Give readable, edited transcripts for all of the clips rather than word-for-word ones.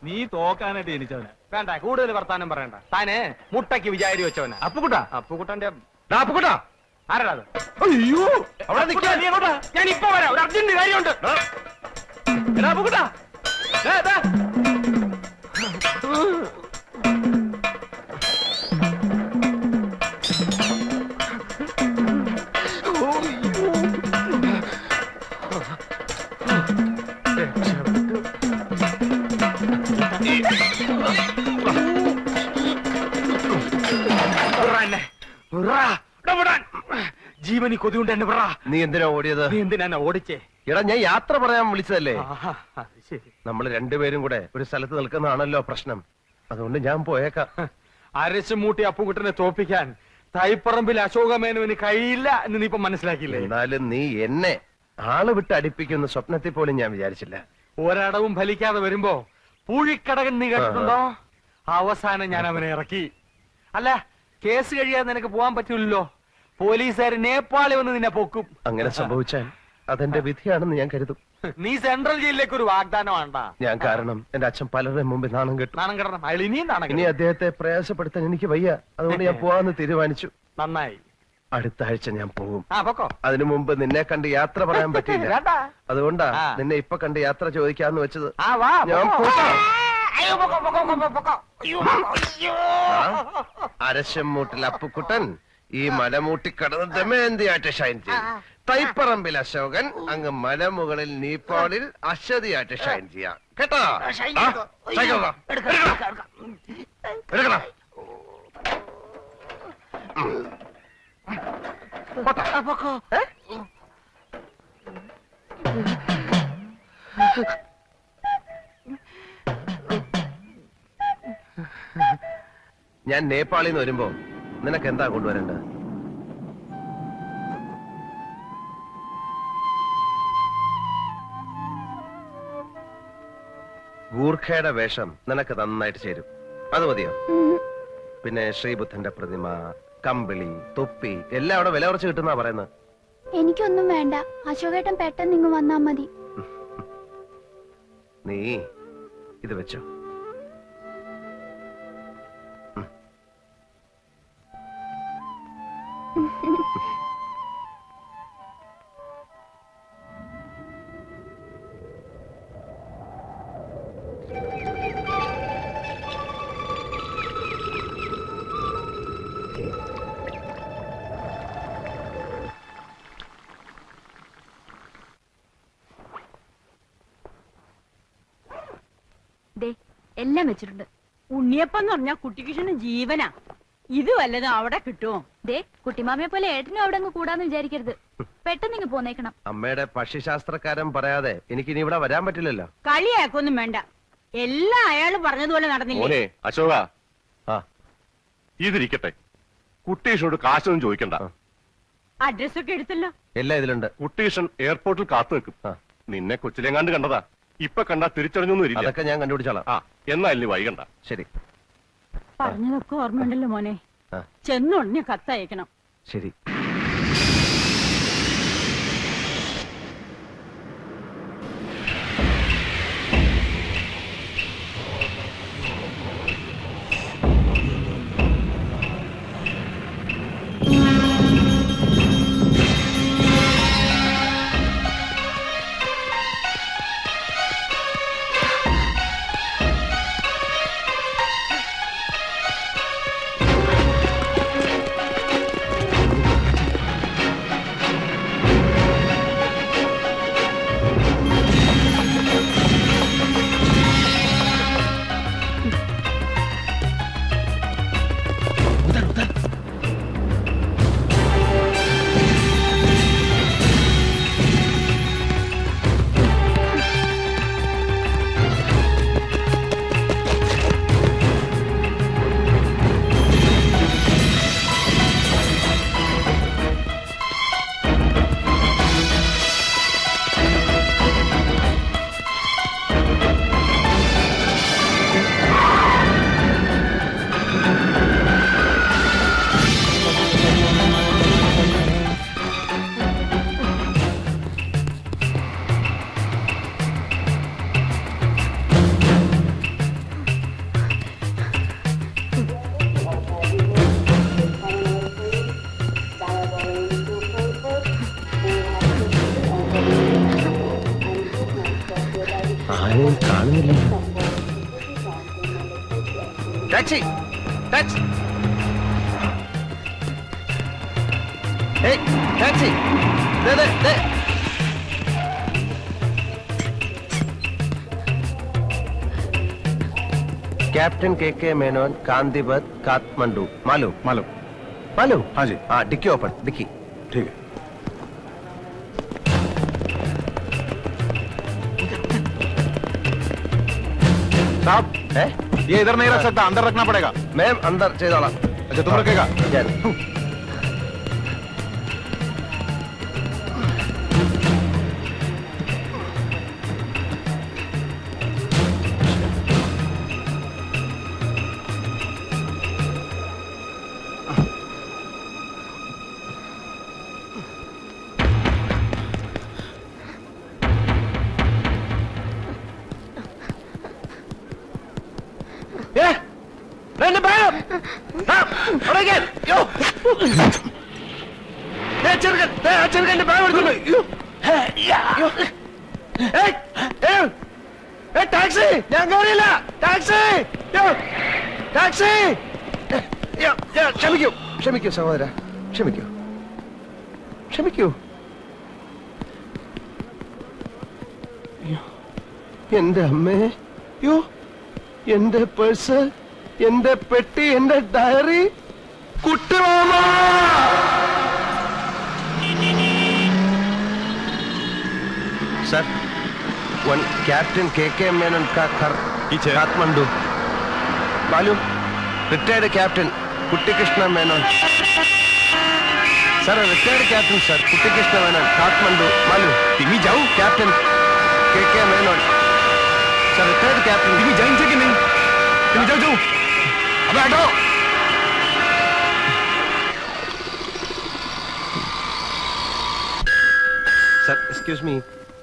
നീ തോക്കാനായിട്ട് ജനിച്ചവനാ. വേണ്ട, കൂടുതൽ വർത്താനം പറയണ്ട. താന് മുട്ടയ്ക്ക് വിചാരി വെച്ചവനാ. അപ്പുകുട്ടാ, അപ്പുകുട്ടന്റെ അപ്പുകുട്ടാ, ആരാ അത്? അയ്യോ അവിടെ നിൽക്കാൻ നീ എങ്ങോട്ടാ? ഞാൻ ഇപ്പൊ വരാം, ഒരു അർജന്റ് കാര്യമുണ്ട്. എടാ അപ്പുകുട്ടാ, ദേ, ദേ. ജീവനി കൊതിയുണ്ട് എന്നെ പറ. നീ എന്തിനാ ഓടിയത്? നീ എന്തിനാ ഓടിച്ചേ? എടാ ഞാൻ യാത്ര പറയാൻ വിളിച്ചതല്ലേ. ശരി, നമ്മൾ രണ്ടുപേരും കൂടെ ഒരു സ്ഥലത്ത് നിൽക്കുന്നതാണല്ലോ പ്രശ്നം. അതുകൊണ്ട് ഞാൻ പോയേക്കാം. അരച്ചുമൂട്ടി അപ്പുകുട്ടനെ തോപ്പിക്കാൻ തൈപ്പറമ്പിൽ അശോകമേനോന് കഴിയില്ല എന്ന് നീ ഇപ്പൊ മനസ്സിലാക്കിയില്ലേ? എന്നാലും നീ എന്നെ ആള് വിട്ട് അടിപ്പിക്കുന്ന സ്വപ്നത്തിൽ പോലും ഞാൻ വിചാരിച്ചില്ല. ഒരടവും ഫലിക്കാതെ വരുമ്പോ പൂഴിക്കടകൻ നീ കേട്ടിട്ടുണ്ടോ? അവസാനം ഞാൻ അവനെ ഇറക്കി. അല്ല, കേസ് കഴിയാതെ നിനക്ക് പോകാൻ പറ്റൂല്ലോ. പോലീസുകാർ നേപ്പാളി വന്ന് നിന്നെ പൊക്കും. അങ്ങനെ സംഭവിച്ചാൽ അതെന്റെ വിധിയാണെന്ന് ഞാൻ കരുതും. നീ സെൻട്രൽ ജയിലിലേക്ക് ഒരു വാഗ്ദാനം വേണ്ട. ഞാൻ കാരണം എന്റെ അച്ഛൻ പലരുടെ മുമ്പിൽ നാണം കെട്ടു. നാണം കിടണം. അയാൾ ഇനിയും നാണം ഇനി അദ്ദേഹത്തെ പ്രയാസപ്പെടുത്താൻ എനിക്ക് വയ്യ. അതുകൊണ്ട് ഞാൻ പോവാന്ന് തീരുമാനിച്ചു. നന്നായി. അടുത്ത ആഴ്ച ഞാൻ പോകും. പൊക്കോ. അതിനു മുമ്പ് നിന്നെ കണ്ട് യാത്ര പറയാൻ പറ്റില്ല. അതുകൊണ്ടാ നിന്നെ ഇപ്പൊ കണ്ട് യാത്ര ചോദിക്കാന്ന് വെച്ചത്. ഞാൻ അരശമ്മൂട്ടിൽ അപ്പുക്കുട്ടൻ ഈ മലമൂട്ടി കടന്ന് ദമയന്തിയായിട്ട് ഷൈൻ ചെയ്യും. തൈപ്പറമ്പിൽ അശോകൻ അങ്ങ് മലമുകളിൽ നീപ്പാളിൽ അശ്വതിയായിട്ട് ഷൈൻ ചെയ്യാം. കേട്ടോ? ഞാൻ നേപ്പാളിൽ നിന്ന് വരുമ്പോ നിനക്ക് എന്താ കൊണ്ടുവരേണ്ടത്? ഗൂർഖയുടെ വേഷം നിനക്ക് നന്നായിട്ട് ചേരും. അത് മതിയോ? പിന്നെ ശ്രീബുദ്ധന്റെ പ്രതിമ, കമ്പിളി, തൊപ്പി എല്ലാം അവിടെ വില കുറച്ച് കിട്ടുന്നാ പറയുന്നത്. എനിക്കൊന്നും വേണ്ട, അശോകേട്ടൻ പെട്ടെന്ന് ഇങ്ങ് വന്നാ മതി. നീ ഇത് വെച്ചോ. എല്ലാം വെച്ചിട്ടുണ്ട്. ഉണ്ണിയപ്പം പറഞ്ഞാ കുട്ടിക്കിഷന് ജീവനാ. ഇത് വല്ലതും അവിടെ കിട്ടുമോ? ദേ, കുട്ടിമാമയെ പോലെ ഏട്ടനും അവിടെ അങ്ങ് കൂടാന്ന് വിചാരിക്കരുത്. പെട്ടെന്ന് ഇങ്ങ് പോന്നേക്കണം. അമ്മയുടെ പക്ഷിശാസ്ത്രക്കാരൻ പറയാതെ എനിക്കിനി ഇവിടെ വരാൻ പറ്റില്ലല്ലോ. കളിയാക്കൊന്നും വേണ്ട, എല്ലാം അയാള് പറഞ്ഞതുപോലെ നടന്നില്ലേ? അശോക, ആ ഇതിരിക്കട്ടെ. കുട്ടീഷനോട് കാശൊന്നും ചോദിക്കണ്ട. അഡ്രസ്സൊക്കെ എടുത്തല്ലോ. എല്ലാം ഇതിലുണ്ട്. കുട്ടീഷൻ എയർപോർട്ടിൽ കാത്തു നിൽക്കും. നിന്നെ കൊച്ചിലെങ്ങാണ്ട് കണ്ടതാ. ഇപ്പൊ കണ്ടാ തിരിച്ചറിഞ്ഞൊന്നും ഇല്ല. അതൊക്കെ ഞാൻ കണ്ടുപിടിച്ചോളാം. എന്നാ ഇനി വൈകണ്ട. ശരി. പറഞ്ഞതൊക്കെ ഓർമ്മയുണ്ടല്ലോ മോനെ. ചെന്നുടനെ കത്തയക്കണം. ശരി. ടാക്സി ടാക്സി ടാക്സി कैप्टन के मेनोन कांदीवत काठमांडू मालूम मालूम मालूम हाँ जी हाँ डिक्की ओपन डिक्की ठीक है साहब है ये इधर नहीं रख सकता अंदर रखना पड़ेगा मैम अंदर ചെയ്തോളാം अच्छा तुम रखेगा ഞാൻ രണ്ട് ബാഗ് ചെറുക്കന്റെ ബാഗ് എടുത്തോണ്ട് ടാക്സി ഞാൻ കയറിയില്ല ടാക്സി ടാക്സി ക്ഷമിക്കൂ ക്ഷമിക്കൂ സഹോദര ക്ഷമിക്കൂ ക്ഷമിക്കൂ എന്റെ അമ്മേ യോ എന്റെ പേഴ്സ് എന്റെ പെട്ടി എന്റെ ഡയറി കുട്ടിമാമ सर वन कैप्टन के मेनन का घर काठमांडू मालूम रिटायर्ड कैप्टन कुट्टी Krishna Menon sir retired captain sir कुट्टी कृष्ण मेनन काठमांडू मालूम तुम्हें जाओ कैप्टन के मेनन सर रिटायर्ड कैप्टन तुम्हें जाएंगे कि नहीं तुम्हें जाओ जाओ अबे हटो sir excuse me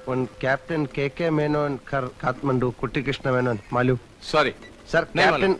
one captain के मेनन कर काठमांडू कुट्टी कृष्ण मेनन मालूम सॉरी सर कैप्टन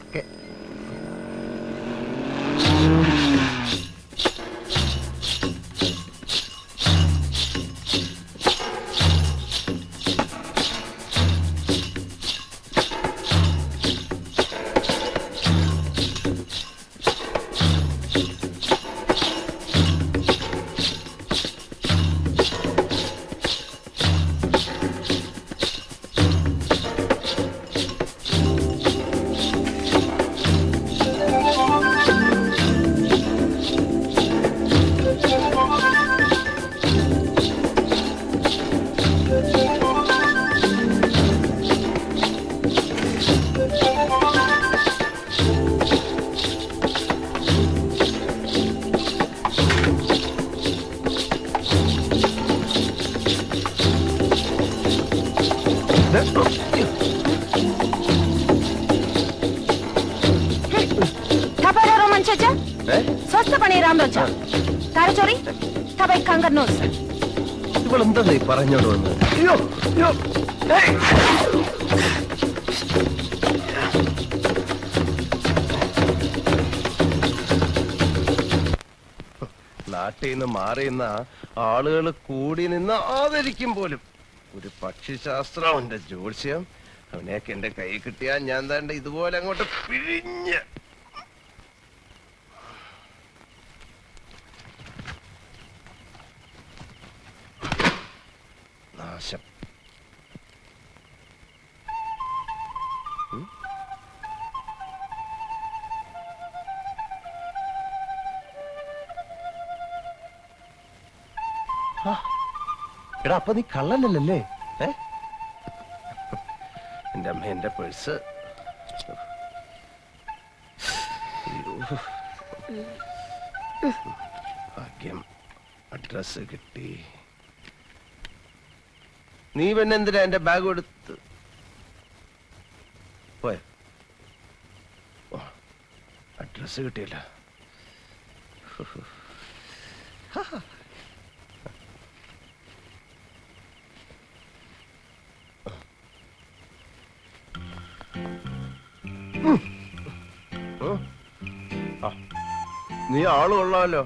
स्वस्थ पणी राम रोचा तारे चोरी तब एक काम करनो ഇവളെന്താ നീ പറഞ്ഞോട് വന്ന് അയ്യോ അയ്യോ നാട്ടിൽ നിന്ന് മാറിയുന്ന ആളുകൾ കൂടി നിന്ന് ആദരിക്കും പോലും ഒരു പക്ഷിശാസ്ത്രം എന്റെ ജ്യോത്സ്യം അവനെയൊക്കെ എന്റെ കൈ കിട്ടിയാൽ ഞാൻ താണ്ട് ഇതുപോലെ അങ്ങോട്ട് പിഴിഞ്ഞ് നാശം എടാ അപ്പൊ നീ കള്ളനല്ലേ എന്റെ അമ്മ എന്റെ പേഴ്സ് ഭാഗ്യം അഡ്രസ് കിട്ടി നീ പിന്നെ എന്തിനാ എന്റെ ബാഗ് എടുത്ത് പോയ അഡ്രസ് കിട്ടിയില്ല നീ ആള് കൊള്ളാമല്ലോ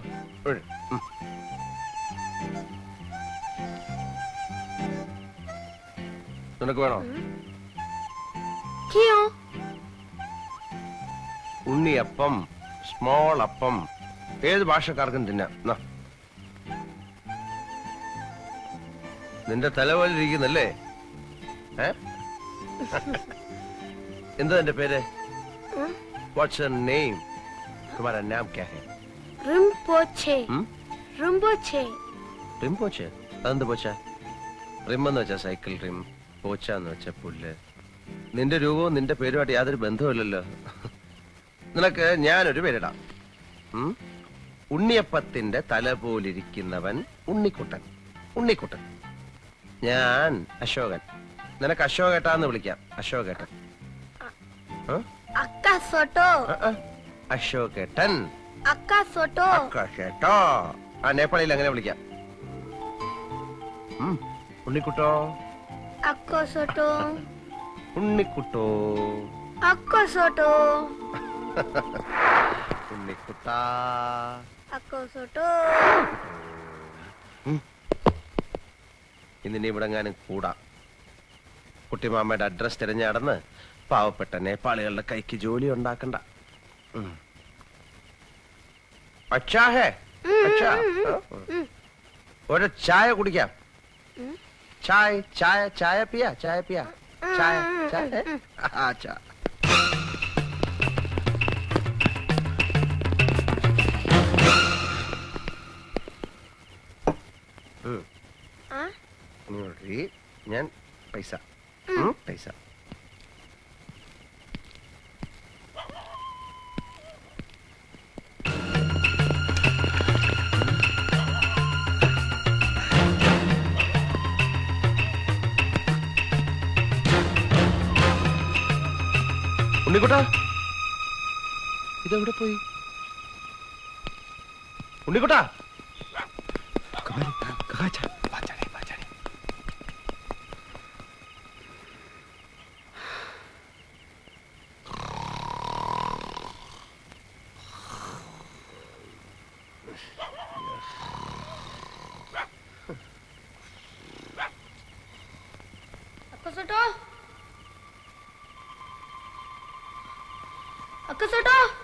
നിനക്ക് വേണോ क्यों? ഉണ്ണിയപ്പം, സ്മോൾ അപ്പം, ഏത് ഭാഷക്കാർക്കും തിന്നാം. നാ. നിന്റെ തലവലിരിക്കുന്നല്ലേ? എന്താ എന്റെ പേര്? What's your name? तुम्हारा नाम क्या है? रिम्पोचे. रिम्पोचे. റിംപോച്ചെ? അതെന്ത് പോച്ച? റിമ്മെന്ന് വെച്ചാ സൈക്കിൾ റിം, പോച്ച എന്ന് വെച്ചാ പുല്ല്. നിന്റെ രൂപവും നിന്റെ പേരുമായിട്ട് യാതൊരു ബന്ധവുമില്ലല്ലോ. നിനക്ക് ഞാനൊരു പേരിടാം. ഉണ്ണിയപ്പത്തിന്റെ തല പോലിരിക്കുന്നവൻ ഉണ്ണിക്കുട്ടൻ. ഉണ്ണിക്കുട്ടൻ. ഞാൻ അശോകൻ. നിനക്ക് അശോകേട്ടാന്ന് വിളിക്കാം. അശോകേട്ടൻ. अक्का सोटो. അശോകേട്ടൻ. अक्का सोटो. കേട്ടോ. ആ നേപ്പാളിയിൽ അങ്ങനെ വിളിക്കാം. ഉണ്ണിക്കുട്ടോ. अक्को सोटो. ഉണ്ണിക്കുട്ടോ. अक्को सोटो. ഉണ്ണിക്കുട്ടാ. अक्को सोटो. ഇന്നിനി ഇവിടെങ്ങാനും കൂടാ. കുട്ടിമാമ്മയുടെ അഡ്രസ് തിരഞ്ഞടന്ന് പാവപ്പെട്ട നേപ്പാളികളുടെ കൈക്ക് ജോലി ഉണ്ടാക്കണ്ട. അച്ഛാ ഹേ? അച്ഛാ. ഒരു ചായ കുടിക്കാം. ചായ ചായ ചായ പിയാ? ചായ പിയാ? ചായ ചായ. അച്ഛാ. ഞാൻ പൈസ. പൈസ. ഉണ്ണിക്കുട്ടാ, ഇതെവിടെ പോയി? ഉണ്ണിക്കുട്ടാ. अक्को सोटो. अक्को सोटो.